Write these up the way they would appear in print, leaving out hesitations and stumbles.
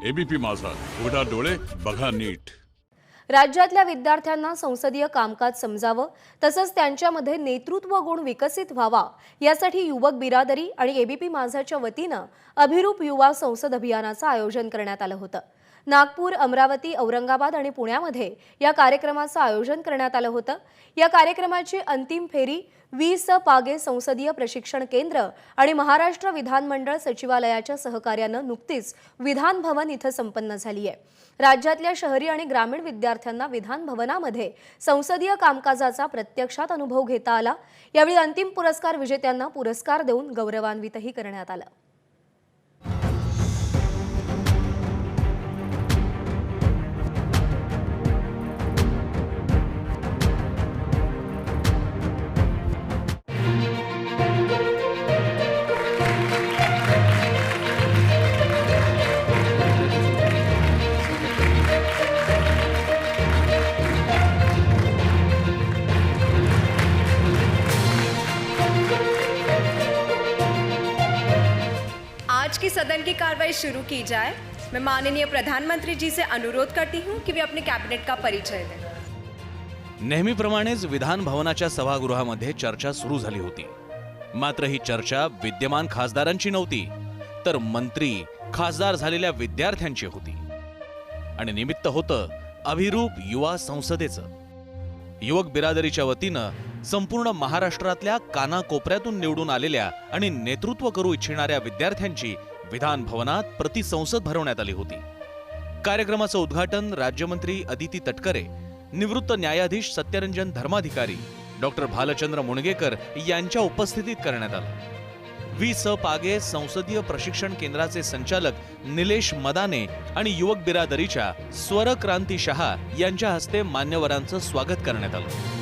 ABP माझा, उघडा डोळे बघा नीट। राज्यातल्या विद्यार्थ्यांना संसदीय कामकाज समजावं तसंच त्यांच्यामध्ये नेतृत्व गुण विकसित व्हावा यासाठी युवक बिरादरी आणि एबीपी माझाच्या वतीनं अभिरूप युवा संसद अभियानाचं आयोजन करण्यात आलं होतं। नागपूर, अमरावती, औरंगाबाद आणि पुण्यामध्ये या कार्यक्रमाचं आयोजन करण्यात आलं होतं। या कार्यक्रमाची अंतिम फेरी 20 पागे संसदीय प्रशिक्षण केंद्र आणि महाराष्ट्र विधानमंडळ सचिवालयाच्या सहकार्यानं नुकतीच विधान भवन इथं संपन्न झाली आहे। राज्यातल्या शहरी आणि ग्रामीण विद्यार्थ्यांना विधान भवनामध्ये संसदीय कामकाजाचा प्रत्यक्षात अनुभव घेता आला। यावेळी अंतिम पुरस्कार विजेत्यांना पुरस्कार देऊन गौरवान्वितही करण्यात आलं। आज की सदन की कार्रवाई शुरू की जाए। मैं माननीय प्रधानमंत्री जी से अनुरोध करती हूं कि वे अपने कैबिनेट का परिचय दें। नेहमीप्रमाणेच विधान भवनाच्या सभागृहामध्ये चर्चा सुरू झाली होती। मात्र ही चर्चा विद्यमान खासदारांची नव्हती, तर मंत्री, खासदार झालेल्या विद्यार्थ्यांची होती। आणि निमित्त होतं अभिरूप युवा संसदेचं। युवक बिरादरीच्या वतीनं संपूर्ण महाराष्ट्रातल्या कानाकोपऱ्यातून निवडून आलेल्या आणि नेतृत्व करू इच्छिणाऱ्या विद्यार्थ्यांची विधान भवनात प्रतिसंसद भरवण्यात आली होती। कार्यक्रमाचं उद्घाटन राज्यमंत्री अदिती तटकरे, निवृत्त न्यायाधीश सत्यरंजन धर्माधिकारी, डॉक्टर भालचंद्र मुणगेकर यांच्या उपस्थितीत करण्यात आलं। 20 पागे संसदीय प्रशिक्षण केंद्राचे संचालक निलेश मदाने आणि युवक बिरादरीच्या स्वर क्रांती शहा यांच्या हस्ते मान्यवरांचं स्वागत करण्यात आलं।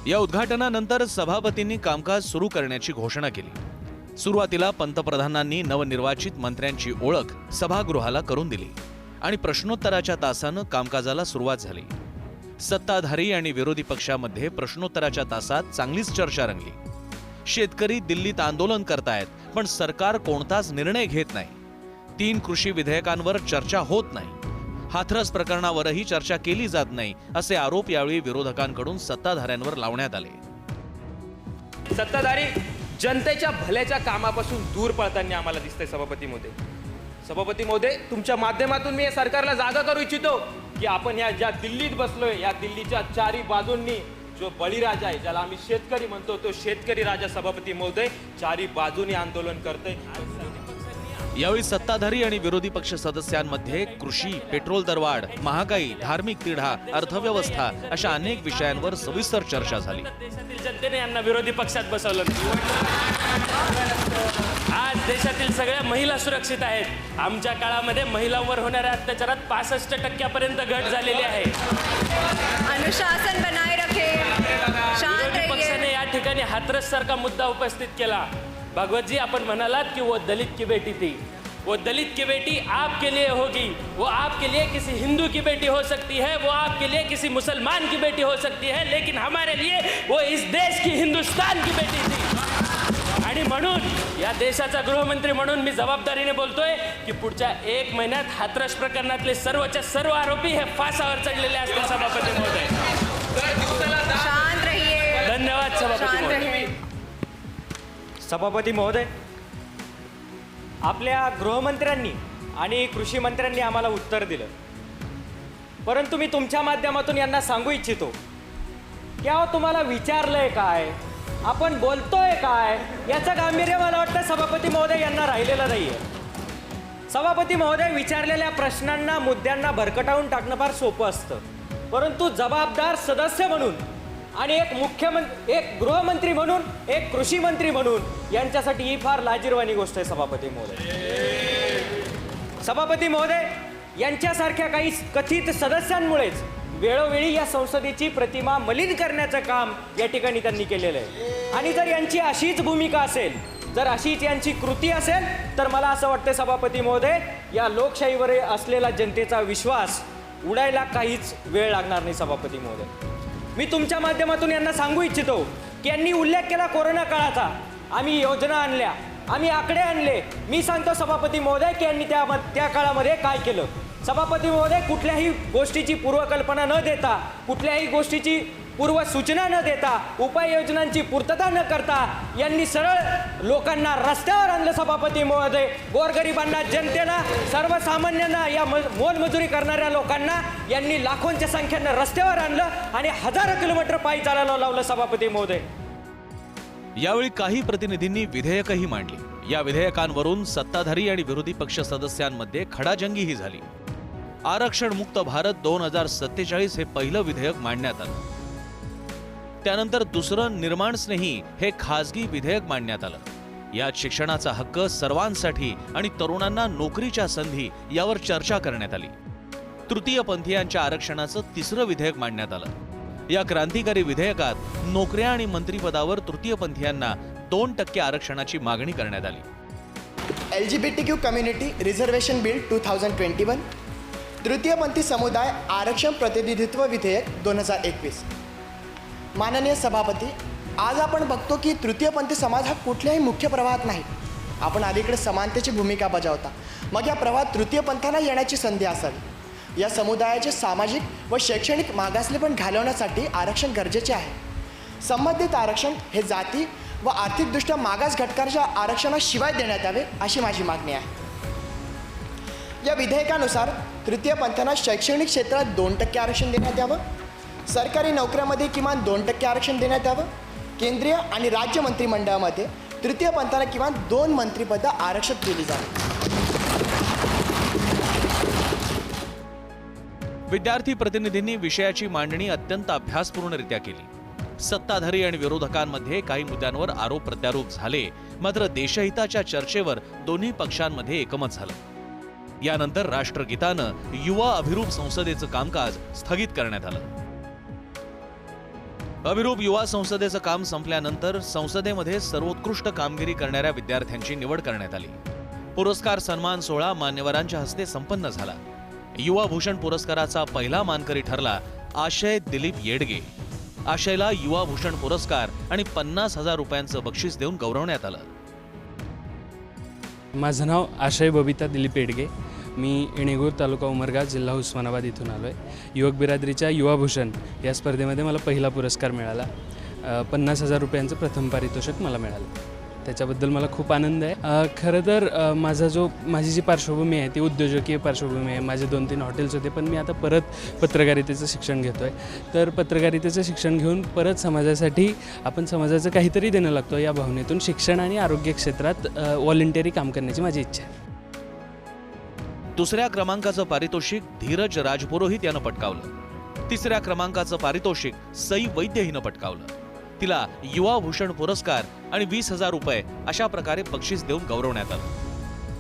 या उद्घाटनानंतर सभापतींनी कामकाज सुरू करण्याची घोषणा केली। सुरुवातीला पंतप्रधानांनी नवनिर्वाचित मंत्र्यांची ओळख सभागृहाला करून दिली आणि प्रश्नोत्तराच्या तासानं कामकाजाला सुरुवात झाली। सत्ताधारी आणि विरोधी पक्षामध्ये प्रश्नोत्तराच्या तासात चांगलीच चर्चा रंगली। शेतकरी दिल्लीत आंदोलन करतायत, पण सरकार कोणताच निर्णय घेत नाही। 3 कृषी विधेयकांवर चर्चा होत नाही। हाथरस प्रकरणावरही चर्चा केली जात नाही, असे आरोप यावेळी विरोधकांकडून सत्ताधाऱ्यांवर लावण्यात आले। सत्ताधारी जनतेच्या भल्याच्या कामापासून दूर पळताना आम्हाला दिसतंय सभापती महोदय, तुमच्या माध्यमातून मी या सरकारला जागा करू इच्छितो की आपण या ज्या दिल्लीत बसलोय, या दिल्लीच्या चारी बाजूंनी जो बळीराजा आहे, ज्याला आम्ही शेतकरी म्हणतो, तो शेतकरी राजा सभापती महोदय चारी बाजूनी आंदोलन करतोय। यावेळी सत्ताधारी आणि विरोधी पक्ष सदस्यांमध्ये कृषी, पेट्रोल दरवाढ, महागाई, धार्मिक तिढा, अर्थव्यवस्था अशा अनेक विषयांवर सविस्तर चर्चा झाली। देशातील जनतेने यांना विरोधी पक्षात बसवलं। आज देशातील सगळ्या महिला सुरक्षित आहेत। आमच्या काळामध्ये महिलांवर होणाऱ्या अत्याचारात 65% घट झालेली आहे। अनुशासन बनाए रखे, शांत विरोधी पक्षाने रहिए। या ठिकाणी हाथरस सारखा मुद्दा उपस्थित केला। भगवत जी, आपण म्हणालात कि वो दलित की बेटी थी, वो दलित की बेटी आपके लिए होगी, वो आपके लिए किसी हिंदू की बेटी हो सकती है, वो आपके लिए किसी मुसलमान की बेटी हो सकती है, लेकिन हमारे लिए वो इस देश की, हिंदुस्तान की बेटी थी। आणि म्हणून या देशाचा गृहमंत्री म्हणून मी जबाबदारीने बोलतोय की पुढच्या 1 महिन्यात हाथरस प्रकरणातले सर्वच्या सर्व आरोपी हे फासावर चढलेले असतील। सभापती महोदय, शांत रहिए। धन्यवाद सभापती शांत महोदय। रहिए। सभापती महोदय, आपल्या गृहमंत्र्यांनी आणि कृषी मंत्र्यांनी आम्हाला उत्तर दिलं, परंतु मी तुमच्या माध्यमातून यांना सांगू इच्छितो की अहो, तुम्हाला विचारलंय काय, आपण बोलतोय काय, याचं गांभीर्य मला वाटतं सभापती महोदय यांना राहिलेलं नाहीये। सभापती महोदय, विचारलेल्या प्रश्नांना, मुद्द्यांना भरकटावून टाकणं फार सोपं असतं, परंतु जबाबदार सदस्य म्हणून आणि एक गृहमंत्री म्हणून, एक कृषी मंत्री म्हणून यांच्यासाठी ही फार लाजिरवाणी गोष्ट आहे। सभापती महोदय, यांच्यासारख्या काही कथित सदस्यांमुळेच वेळोवेळी या संसदेची प्रतिमा मलिन करण्याचं काम या ठिकाणी त्यांनी केलेलं आहे। आणि जर यांची अशीच भूमिका असेल, जर अशीच यांची कृती असेल, तर मला असं वाटतं सभापती महोदय, या लोकशाहीवर असलेला जनतेचा विश्वास उडायला काहीच वेळ लागणार नाही। सभापती महोदय, मी तुमच्या माध्यमातून यांना सांगू इच्छितो की यांनी उल्लेख केला कोरोना काळाचा. आम्ही योजना आणल्या, आम्ही आकडे आणले. मी सांगतो सभापती महोदय की यांनी त्या काळामध्ये काय केलं. सभापती महोदय, कुठल्याही गोष्टीची पूर्वकल्पना न देता, कुठल्याही गोष्टीची पूर्वसूचना न देता, उपाययोजनांची पूर्तता न करता यांनी सरळ लोकांना रस्त्यावर आणलं. सभापती महोदय, गोरगरिबांना, जनतेला, सर्वसामान्यांना, या मोलमजुरी करणाऱ्या लोकांना यांनी लाखोंच्या संख्येनं रस्त्यावर आणलं आणि हजारो किलोमीटर पायी चालायला लावलं. सभापती महोदय, यावेळी काही प्रतिनिधींनी विधेयकही मांडली. या विधेयकांवरून सत्ताधारी आणि विरोधी पक्ष सदस्यांमध्ये खडाजंगीही झाली. आरक्षण मुक्त भारत 2047 हे पहिलं विधेयक मांडण्यात आलं. त्यानंतर दुसरं निर्माण स्नेही हे खासगी विधेयक मांडण्यात आलं. यात शिक्षणाचा हक्क सर्वांसाठी आणि तरुणांना नोकरीच्या संधी यावर चर्चा करण्यात आली. तृतीयपंथीयांच्या आरक्षणाचं तिसरं विधेयक मांडण्यात आलं. या क्रांतिकारी विधेयकात नोकऱ्या आणि मंत्रिपदावर तृतीयपंथीयांना 2% आरक्षणाची मागणी करण्यात आली. LGBTQ कम्युनिटी रिझर्वेशन बिल 2021, तृतीयपंथी समुदाय आरक्षण प्रतिनिधित्व विधेयक 2021. माननीय सभापती, आज आपण बघतो की तृतीयपंथी समाज हा कुठल्याही मुख्य प्रवाहात नाही. आपण अलीकडे समानतेची भूमिका बजावता. मग या प्रवाहात तृतीयपंथांना येण्याची संधी असावी. या समुदायाचे सामाजिक व शैक्षणिक मागासलेपण घालवण्यासाठी आरक्षण गरजेचे आहे. संबंधित आरक्षण हे जाती व आर्थिकदृष्ट्या मागास घटकांच्या आरक्षणाशिवाय देण्यात यावे अशी माझी मागणी आहे. या विधेयकानुसार तृतीयपंथांना शैक्षणिक क्षेत्रात 2% आरक्षण देण्यात यावं. सरकारी नोकऱ्यामध्ये किमान 2% आरक्षण देण्यात यावं. केंद्रीय आणि राज्य मंत्रिमंडळामध्ये तृतीयपंथांना किमान 2 मंत्रिपदं आरक्षित केली जावी. विद्यार्थी प्रतिनिधींनी विषयाची मांडणी अत्यंत अभ्यासपूर्णरित्या केली. सत्ताधारी आणि विरोधकांमध्ये काही मुद्द्यांवर आरोप प्रत्यारोप झाले, मात्र देशहिताच्या चर्चेवर दोन्ही पक्षांमध्ये एकमत झालं. यानंतर राष्ट्रगीतानं युवा अभिरूप संसदेचं कामकाज स्थगित करण्यात आलं. अभिरूप युवा संसदेचं काम संपल्यानंतर संसदेमध्ये सर्वोत्कृष्ट कामगिरी करणाऱ्या विद्यार्थ्यांची निवड करण्यात आली. पुरस्कार सन्मान सोहळा मान्यवरांच्या हस्ते संपन्न झाला. युवा भूषण पुरस्काराचा पहिला मानकरी ठरला आशय दिलीप येडगे. आशयला युवा भूषण पुरस्कार आणि 50,000 रुपयांचं बक्षीस देऊन गौरवण्यात आलं. माझं नाव आशय बबिता दिलीप येडगे. मी येणेगूर तालुका उमरगा जिल्हा उस्मानाबाद इथून आलो आहे. युवक बिरादरीच्या युवाभूषण या स्पर्धेमध्ये मला पहिला पुरस्कार मिळाला. 50,000 रुपयांचं प्रथम पारितोषिक मला मिळालं. त्याच्याबद्दल मला खूप आनंद आहे. खरं तर माझी जी पार्श्वभूमी आहे ती उद्योजकीय पार्श्वभूमी आहे. माझे 2-3 हॉटेल्स होते, पण मी आता परत पत्रकारितेचं शिक्षण घेतो आहे. तर पत्रकारितेचं शिक्षण घेऊन परत समाजासाठी आपण समाजाचं काहीतरी देणं लागतो या भावनेतून शिक्षण आणि आरोग्य क्षेत्रात व्हॉलंटिअरी काम करण्याची माझी इच्छा आहे. दुसऱ्या क्रमांकाचं पारितोषिक धीरज राजपुरोहित यानं पटकावलं. तिसऱ्या क्रमांकाचं पारितोषिक सई वैद्य हिनं पटकावलं. तिला युवा भूषण पुरस्कार आणि 20,000 रुपये अशा प्रकारे बक्षीस देऊन गौरवण्यात आलं.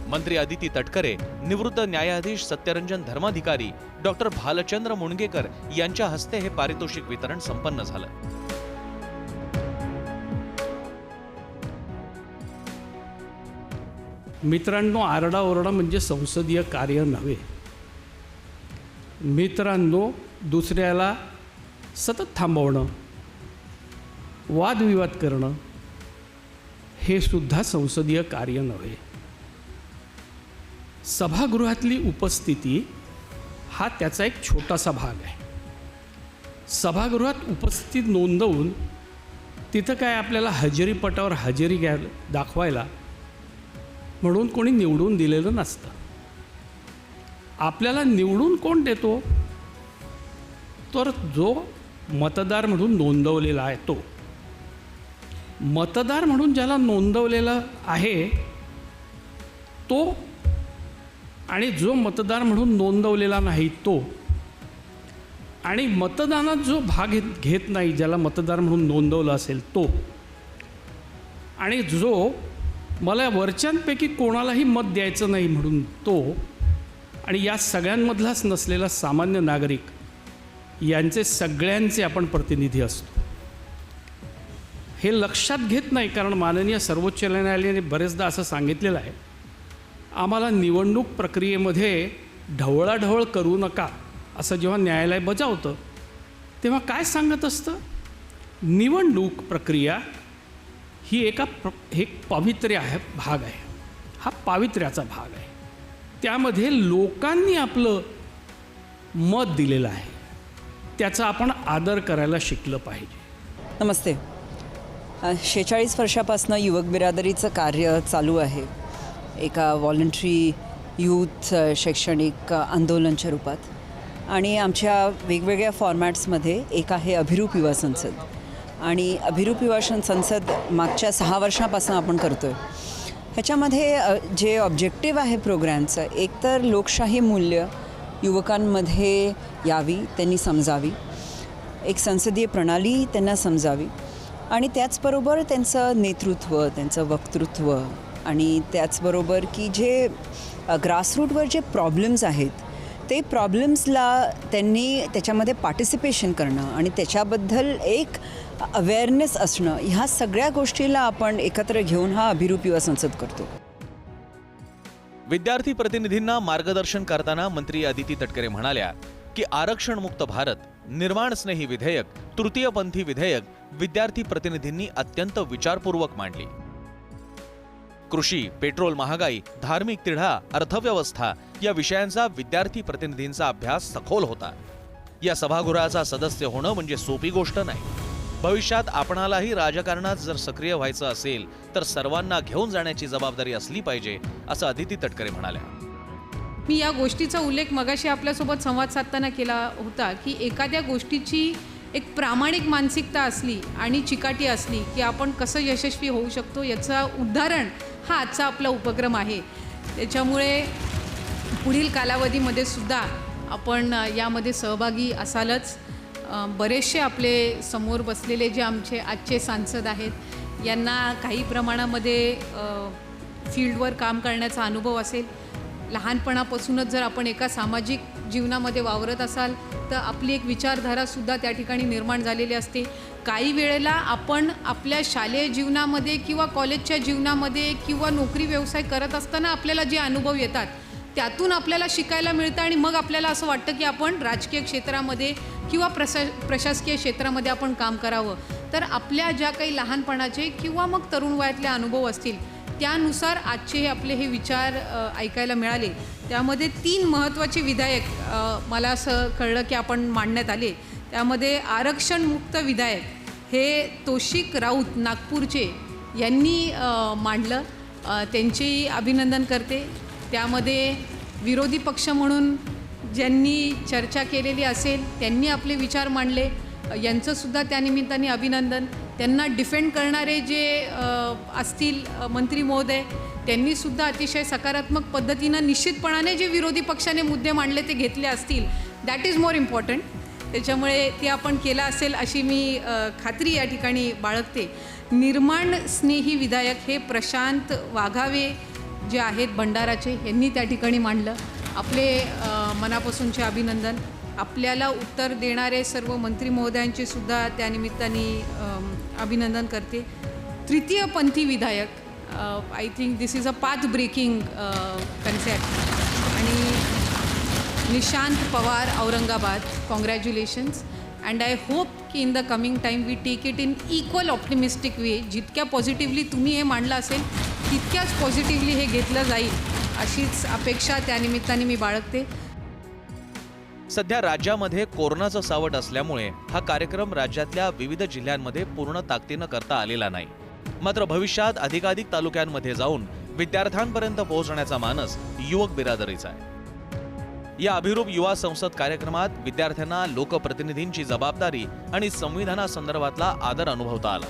मंत्री अदिती तटकरे, निवृत्त न्यायाधीश सत्यरंजन धर्माधिकारी, डॉक्टर भालचंद्र मुणगेकर यांच्या हस्ते हे पारितोषिक वितरण संपन्न झालं. मित्रांनो, आरडाओरडा म्हणजे संसदीय कार्य नव्हे. मित्रांनो, दुसऱ्याला सतत थांबवणं, वादविवाद करणं हे सुद्धा संसदीय कार्य नव्हे. सभागृहातली उपस्थिती हा त्याचा एक छोटासा भाग आहे. सभागृहात उपस्थिती नोंदवून तिथं काय आपल्याला हजेरीपटावर हजेरी दाखवायला म्हणून कोणी निवडून दिलेलं नसतं. आपल्याला निवडून कोण देतो? तर जो मतदार म्हणून नोंदवलेला आहे तो. मतदार म्हणून ज्याला नोंदवलेलं आहे तो, आणि जो मतदार म्हणून नोंदवलेला नाही तो, आणि मतदानात जो भाग घेत नाही, ज्याला मतदार म्हणून नोंदवलं असेल तो, आणि जो मला वरच्यांपैकी कोणालाही मत द्यायचं नाही म्हणून तो, आणि या सगळ्यांमधलाच नसलेला सामान्य नागरिक, यांचे सगळ्यांचे आपण प्रतिनिधी असतो. हे लक्षात घेत नाही, कारण माननीय सर्वोच्च न्यायालयाने बरेचदा असं सांगितलेलं आहे, आम्हाला निवडणूक प्रक्रियेमध्ये ढवळाढवळ करू नका असं जेव्हा न्यायालय बजावतं तेव्हा काय सांगत असतं, निवडणूक प्रक्रिया ही एक पावित्र्य आहे, भाग आहे. हा पावित्र्याचा भाग आहे. त्यामध्ये लोकांनी आपलं मत दिलेलं आहे, त्याचा आपण आदर करायला शिकलं पाहिजे. नमस्ते. 46 वर्षापासून युवक बिरादरीचं कार्य चालू आहे, एका व्हॉलंटरी यूथ शैक्षणिक आंदोलनाच्या रूपात. आणि आमच्या वेगवेगळ्या फॉर्मॅट्समध्ये एक आहे अभिरूप युवा संसद. आणि अभिरूप युवा संसद मागच्या 6 वर्षापासून आपण करतो आहे. ह्याच्यामध्ये जे ऑब्जेक्टिव्ह आहे प्रोग्रॅमचं, एकतर लोकशाही मूल्य युवकांमध्ये यावी, त्यांनी समजावी, एक संसदीय प्रणाली त्यांना समजावी, आणि त्याचबरोबर त्यांचं नेतृत्व, त्यांचं वक्तृत्व, आणि त्याचबरोबर की जे ग्रासरूटवर जे प्रॉब्लेम्स आहेत ते प्रॉब्लेम्सला त्यांनी त्याच्यामध्ये पार्टिसिपेशन करणं आणि त्याच्याबद्दल एक अवेअरनेस असणं, ह्या सगळ्या गोष्टीला आपण एकत्र घेऊन हा अभिरूप युवा संसद करतो. विद्यार्थी प्रतिनिधींना मार्गदर्शन करताना मंत्री अदिती तटकरे म्हणाल्या की आरक्षणमुक्त भारत, निर्माणस्नेही विधेयक, तृतीयपंथी विधेयक विद्यार्थी प्रतिनिधींनी अत्यंत विचारपूर्वक मांडली. कृषी, पेट्रोल महागाई, धार्मिक तिढा, अर्थव्यवस्था या विषयांचा विद्यार्थी प्रतिनिधींचा अभ्यास सखोल होता. या सभागृहाचा सदस्य होणं म्हणजे सोपी गोष्ट नाही. भविष्यात आपणालाही राजकारणात जर सक्रिय व्हायचं असेल तर सर्वांना घेऊन जाण्याची जबाबदारी असली पाहिजे, असं अदिती तटकरे म्हणाल्या. मी या गोष्टीचा उल्लेख मगाशी आपल्यासोबत संवाद साधताना केला होता की एखाद्या गोष्टीची एक प्रामाणिक मानसिकता असली आणि चिकाटी असली की आपण कसं यशस्वी होऊ शकतो, याचं उदाहरण हा आजचा आपला उपक्रम आहे. त्याच्यामुळे पुढील कालावधीमध्ये सुद्धा आपण यामध्ये सहभागी असालच. बरेचसे आपले समोर बसलेले जे आमचे आजचे सांसद आहेत यांना काही प्रमाणामध्ये फील्डवर काम करण्याचा अनुभव असेल. लहानपणापासूनच जर आपण एका सामाजिक जीवनामध्ये वावरत असाल तर आपली एक विचारधारासुद्धा त्या ठिकाणी निर्माण झालेली असते. काही वेळेला आपण आपल्या शालेय जीवनामध्ये किंवा कॉलेजच्या जीवनामध्ये किंवा नोकरी व्यवसाय करत असताना आपल्याला जे अनुभव येतात त्यातून आपल्याला शिकायला मिळतं आणि मग आपल्याला असं वाटतं की आपण राजकीय क्षेत्रामध्ये किंवा प्रशासकीय क्षेत्रामध्ये आपण काम करावं. तर आपल्या ज्या काही लहानपणाचे किंवा मग तरुण वयातले अनुभव असतील त्यानुसार आजचे आपले हे विचार ऐकायला मिळाले. त्यामध्ये 3 महत्त्वाचे विधेयक मला असं कळलं की आपण मांडण्यात आले. त्यामध्ये आरक्षणमुक्त विधेयक हे तौशिक राऊत नागपूरचे यांनी मांडलं, त्यांचेही अभिनंदन करते. त्यामध्ये विरोधी पक्ष म्हणून ज्यांनी चर्चा केलेली असेल त्यांनी आपले विचार मांडले, यांचंसुद्धा त्यानिमित्ताने अभिनंदन. त्यांना डिफेंड करणारे जे असतील मंत्री महोदय त्यांनीसुद्धा अतिशय सकारात्मक पद्धतीनं निश्चितपणाने जे विरोधी पक्षाने मुद्दे मांडले ते घेतले असतील. That is more important. त्याच्यामुळे ते आपण केलं असेल अशी मी खात्री या ठिकाणी बाळगते. निर्माण स्नेही विधायक हे प्रशांत वाघावे जे आहेत भंडाराचे यांनी त्या ठिकाणी मांडलं. आपले मनापासूनचे अभिनंदन. आपल्याला उत्तर देणारे सर्व मंत्री महोदयांचे सुद्धा त्यानिमित्ताने अभिनंदन करते. तृतीयपंथी विधायक, I think this is a path breaking concept. आणि Nishant Pawar Aurangabad, congratulations. And I hope की in the coming time we take it in equal optimistic way. जितक्या पॉझिटिव्हली तुम्ही हे मांडलं असेल तितक्याच पॉझिटिव्हली हे घेतलं जाईल अशीच अपेक्षा त्यानिमित्ताने मी बाळगते. सध्या राज्यामध्ये कोरोनाचं सावट असल्यामुळे हा कार्यक्रम राज्यातल्या विविध जिल्ह्यांमध्ये पूर्ण ताकदीनं करता आलेला नाही. मात्र भविष्यात अधिकाधिक तालुक्यांमध्ये जाऊन विद्यार्थ्यांपर्यंत पोहोचण्याचा मानस युवक बिरादरीचा आहे. या अभिरूप युवा संसद कार्यक्रमात विद्यार्थ्यांना लोकप्रतिनिधींची जबाबदारी आणि संविधानासंदर्भातला आदर अनुभवता आला.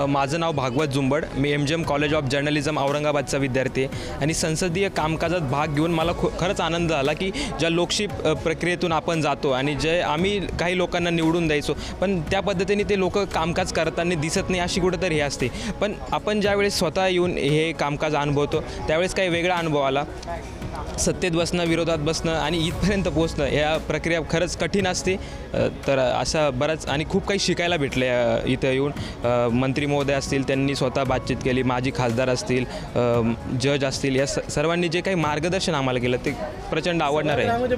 माझं नाव भागवत जुंबड. मी MGM कॉलेज ऑफ जर्नलिझम औरंगाबादचा विद्यार्थी आहे आणि संसदीय कामकाजात भाग घेऊन मला खरंच आनंद झाला की ज्या लोकशाही प्रक्रियेतून आपण जातो आणि जे आम्ही काही लोकांना निवडून द्यायचो पण त्या पद्धतीने ते लोक कामकाज करताना दिसत नाही अशी कुठंतरी हे असते. पण आपण ज्यावेळेस स्वतः येऊन हे कामकाज अनुभवतो त्यावेळेस काही वेगळा अनुभव आला. सत्तेत बसणं, विरोधात बसणं आणि इथपर्यंत पोहोचणं या प्रक्रिया खरंच कठीण असते. तर अशा बऱ्याच आणि खूप काही शिकायला भेटले इथं येऊन. मंत्री महोदय असतील, त्यांनी स्वतः बातचीत केली, माजी खासदार असतील, जज असतील, या सर्वांनी जे काही मार्गदर्शन आम्हाला केलं ते प्रचंड आवडणार आहे.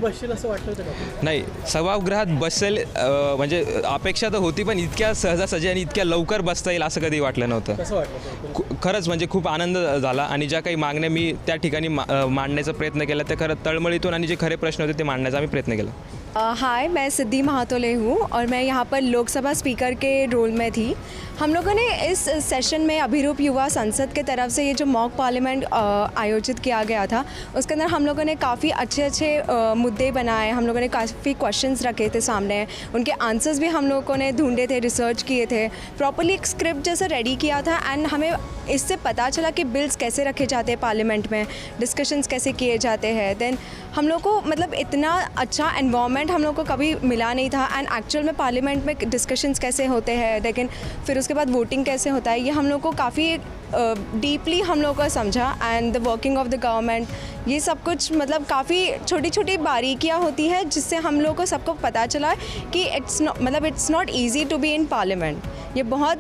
नाही, सभागृहात बसेल म्हणजे अपेक्षा तर होती, पण इतक्या सहजासहजी आणि इतक्या लवकर बसता येईल असं कधी वाटलं नव्हतं. खरंच म्हणजे खूप आनंद झाला आणि ज्या काही मागण्या मी त्या ठिकाणी मांडण्याचा प्रयत्न केला ते खरं तळमळीतून आणि जे खरे प्रश्न होते ते मांडण्याचा आम्ही प्रयत्न केला. हाय, मैं सिद्धि महातोले हूँ और मैं यहाँ पर लोकसभा स्पीकर के रोल में थी. हम लोगों ने इस सेशन में अभिरूप युवा संसद के तरफ से ये जो मॉक पार्लियामेंट आयोजित किया गया था, उसके अंदर हम लोगों ने काफ़ी अच्छे मुद्दे बनाए. हम लोगों ने काफ़ी क्वेश्चंस रखे थे सामने, उनके आंसर्स भी हम लोगों ने ढूंढे थे, रिसर्च किए थे, प्रॉपर्ली एक स्क्रिप्ट जैसा रेडी किया था. एंड हमें इससे पता चला कि बिल्स कैसे रखे जाते हैं पार्लियामेंट में, डिस्कशंस कैसे किए जाते हैं. देन हम लोग को मतलब इतना अच्छा एनवायरनमेंट हम लोग को कभी मिला नहीं था. एंड एक्चुअल में पार्लियामेंट में डिस्कशंस कैसे होते हैं, लेकिन फिर उसके बाद वोटिंग कैसे होता है, ये हम लोग को काफ़ी डीपली हम लोग को समझा. End the working of the government, ये सब कुछ मतलब काफ़ी छोटी छोटी बारीकियाँ होती है जिससे हम लोग को सबको पता चला कि it's not easy to be in parliament. ये बहुत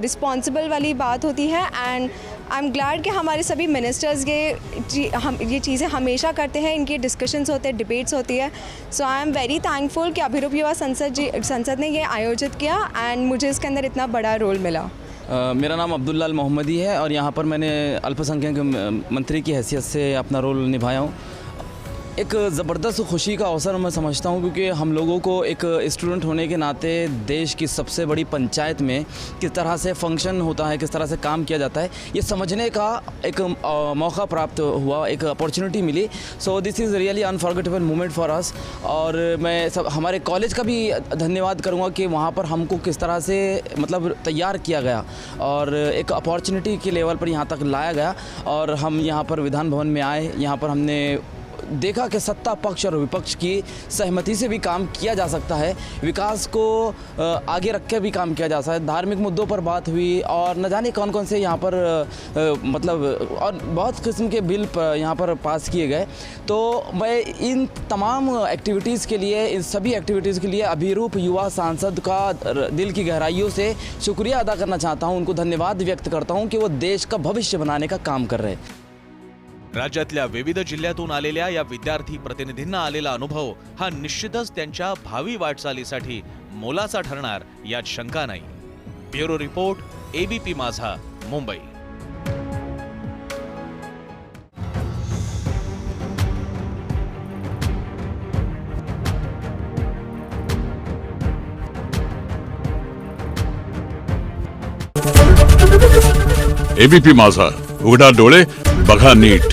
रिस्पॉन्सिबल वाली बात होती है. एंड आई एम ग्लैड कि हमारे सभी मिनिस्टर्स ये चीज़ें हमेशा करते हैं, इनकी डिस्कशंस होते हैं, डिबेट्स होती है. So I am very thankful कि अभिरूप युवा संसद ने ये आयोजित किया एंड मुझे इसके अंदर इतना बड़ा रोल मिला. मेरा नाम अब्दुल्लाल मोहम्मदी है और यहाँ पर मैंने अल्पसंख्यक मंत्री की हैसियत से अपना रोल निभाया हूँ. एक ज़बरदस्त खुशी का अवसर मैं समझता हूँ, क्योंकि हम लोगों को एक स्टूडेंट होने के नाते देश की सबसे बड़ी पंचायत में किस तरह से फंक्शन होता है, किस तरह से काम किया जाता है, ये समझने का एक मौका प्राप्त हुआ, एक अपॉर्चुनिटी मिली. So this is really unforgettable moment for us. और मैं सब हमारे कॉलेज का भी धन्यवाद करूँगा कि वहाँ पर हमको किस तरह से मतलब तैयार किया गया और एक अपॉर्चुनिटी के लेवल पर यहाँ तक लाया गया. और हम यहाँ पर विधान भवन में आए, यहाँ पर हमने देखा कि सत्ता पक्ष और विपक्ष की सहमति से भी काम किया जा सकता है, विकास को आगे रख के भी काम किया जा सकता है. धार्मिक मुद्दों पर बात हुई और न जाने कौन कौन से यहाँ पर मतलब और बहुत किस्म के बिल यहाँ पर पास किए गए. तो मैं इन तमाम एक्टिविटीज़ के लिए, इन सभी एक्टिविटीज़ के लिए अभिरूप युवा सांसद का दिल की गहराइयों से शुक्रिया अदा करना चाहता हूँ. उनको धन्यवाद व्यक्त करता हूँ कि वो देश का भविष्य बनाने का काम कर रहे हैं. राज्यातल्या विविध जिल्ह्यातून आलेल्या या विद्यार्थी प्रतिनिधींना आलेला अनुभव हा निश्चितच त्यांच्या भावी वाटचालीसाठी मोलाचा ठरणार यात शंका नाही. ब्युरो रिपोर्ट, एबीपी माझा, मुंबई. एबीपी माझा, उघडा डोळे बघा नीट.